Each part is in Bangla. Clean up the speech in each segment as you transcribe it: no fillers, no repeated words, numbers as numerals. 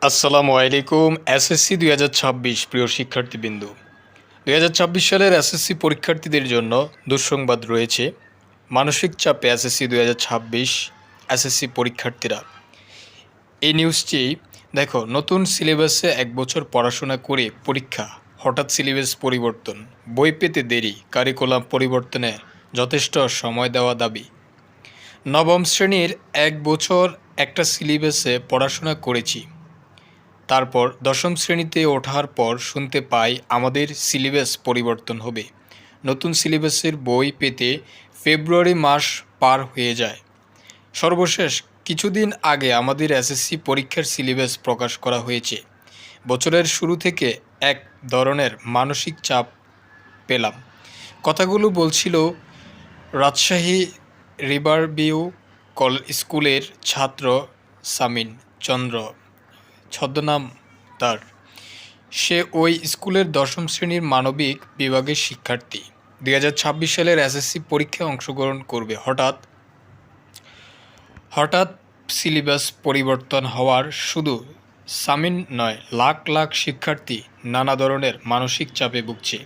আসসালামু আলাইকুম। এসএসসি ২০২৬ প্রিয় শিক্ষার্থীবৃন্দ, ২০২৬ সালের এসএসসি পরীক্ষার্থীদের জন্য দুঃসংবাদ রয়েছে। মানসিক চাপে এসএসসি ২০২৬ এসএসসি পরীক্ষার্থীরা। এই নিউজটি দেখো, নতুন সিলেবাসে ১ বছর পড়াশোনা করে পরীক্ষা, হঠাৎ সিলেবাস পরিবর্তন, বই পেতে দেরি, কারিকুলাম পরিবর্তনে যথেষ্ট সময় দেওয়া দাবি। নবম শ্রেণীর ১ বছর একটা সিলেবাসে পড়াশোনা করেছি, তারপর দশম শ্রেণীতে ওঠার পর শুনতে পাই আমাদের সিলেবাস পরিবর্তন হবে। নতুন সিলেবাসের বই পেতে ফেব্রুয়ারি মাস পার হয়ে যায়। সর্বশেষ কিছুদিন আগে আমাদের এসএসসি পরীক্ষার সিলেবাস প্রকাশ করা হয়েছে। বছরের শুরু থেকে এক ধরনের মানসিক চাপ পেলাম। কথাগুলো বলছিল রাজশাহী রিভারভিউ স্কুলের ছাত্র সামিন চন্দ্র, ছদ্মনাম তার। সে ওই স্কুলের দশম শ্রেণীর মানবিক বিভাগের শিক্ষার্থী। ২০২৬ সালের এসএসসি পরীক্ষায় অংশগ্রহণ করবে। হঠাৎ সিলেবাস পরিবর্তন হওয়ার শুধু সামিন নয়, লাখ লাখ শিক্ষার্থী নানা ধরনের মানসিক চাপে ভুগছে।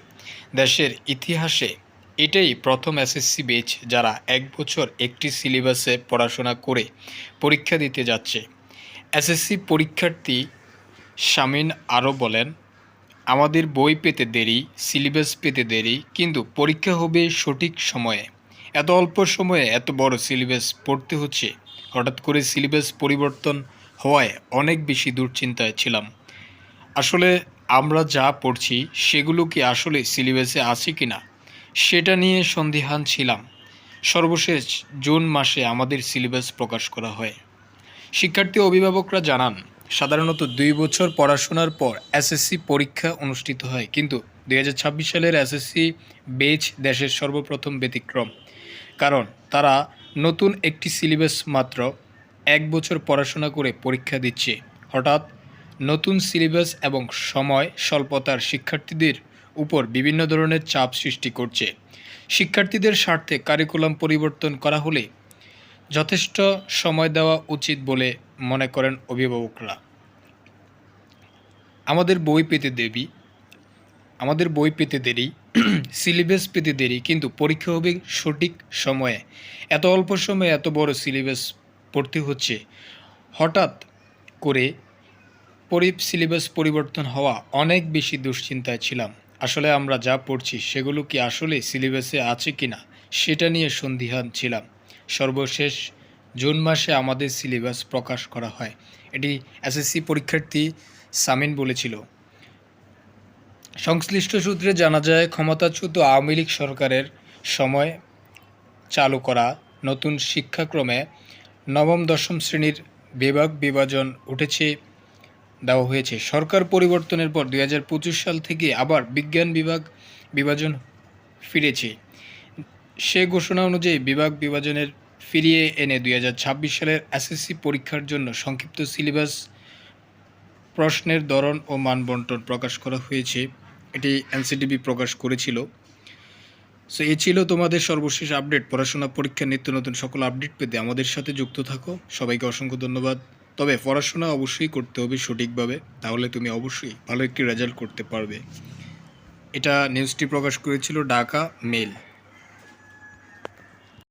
দেশের ইতিহাসে এটাই প্রথম এসএসসি ব্যাচ যারা ১ বছর একটি সিলেবাসে পড়াশোনা করে পরীক্ষা দিতে যাচ্ছে। এসএসসি পরীক্ষার্থী শামীন আরও বলেন, আমাদের বই পেতে দেরি, সিলেবাস পেতে দেরি, কিন্তু পরীক্ষা হবে সঠিক সময়ে। এত অল্প সময়ে এত বড় সিলেবাস পড়তে হচ্ছে। হঠাৎ করে সিলেবাস পরিবর্তন হওয়ায় অনেক বেশি দুশ্চিন্তায় ছিলাম। আসলে আমরা যা পড়ছি সেগুলো কি আসলে সিলেবাসে আছে কি না সেটা নিয়ে সন্দিহান ছিলাম। সর্বশেষ জুন মাসে আমাদের সিলেবাস প্রকাশ করা হয়। শিক্ষার্থী অভিভাবকরা জানান, সাধারণত ২ বছর পড়াশোনার পর এসএসসি পরীক্ষা অনুষ্ঠিত হয়, কিন্তু ২০২৬ সালের এসএসসি ব্যাচ দেশের সর্বপ্রথম ব্যতিক্রম। কারণ তারা নতুন একটি সিলেবাস মাত্র ১ বছর পড়াশোনা করে পরীক্ষা দিচ্ছে। হঠাৎ নতুন সিলেবাস এবং সময় স্বল্পতার শিক্ষার্থীদের উপর বিভিন্ন ধরনের চাপ সৃষ্টি করছে। শিক্ষার্থীদের স্বার্থে কারিকুলাম পরিবর্তন করা হলে যথেষ্ট সময় দেওয়া উচিত বলে মনে করেন অভিভাবকরা। আমাদের বই পেতে দেরি, সিলেবাস পেতে দেরি, কিন্তু পরীক্ষা হবে সঠিক সময়ে। এত অল্প সময়ে এত বড় সিলেবাস পড়তে হচ্ছে। হঠাৎ করে সিলেবাস পরিবর্তন হওয়া অনেক বেশি দুশ্চিন্তায় ছিলাম। আসলে আমরা যা পড়ছি সেগুলো কি আসলে সিলেবাসে আছে কি না সেটা নিয়ে সন্দিহান ছিলাম। সর্বশেষ জুন মাসে আমাদের সিলেবাস প্রকাশ করা হয়। এটি এসএসসি পরীক্ষার্থী সামিন বলেছিল। সংশ্লিষ্ট সূত্রে জানা যায়, ক্ষমতাচ্যুত আওয়ামী লীগ সরকারের সময় চালু করা নতুন শিক্ষাক্রমে নবম দশম শ্রেণীর বিভাগ বিভাজন উঠেছে দেওয়া হয়েছে। সরকার পরিবর্তনের পর ২০২৫ সাল থেকে আবার বিজ্ঞান বিভাগ বিভাজন ফিরেছে। সে ঘোষণা অনুযায়ী বিভাগ বিভাজনের ফিরিয়ে এনে ২০২৬ সালের এসএসসি পরীক্ষার জন্য সংক্ষিপ্ত সিলেবাস, প্রশ্নের ধরন ও মান বণ্টন প্রকাশ করা হয়েছে। এটি এনসিটিবি প্রকাশ করেছিল। সো এই ছিল তোমাদের সর্বশেষ আপডেট। পড়াশোনা, পরীক্ষা, নিত্য নতুন সকল আপডেট পেতে আমাদের সাথে যুক্ত থাকো। সবাইকে অসংখ্য ধন্যবাদ। তবে পড়াশোনা অবশ্যই করতে হবে সঠিকভাবে, তাহলে তুমি অবশ্যই ভালো একটি রেজাল্ট করতে পারবে। এটা নিউজটি প্রকাশ করেছিল ঢাকা মেইল।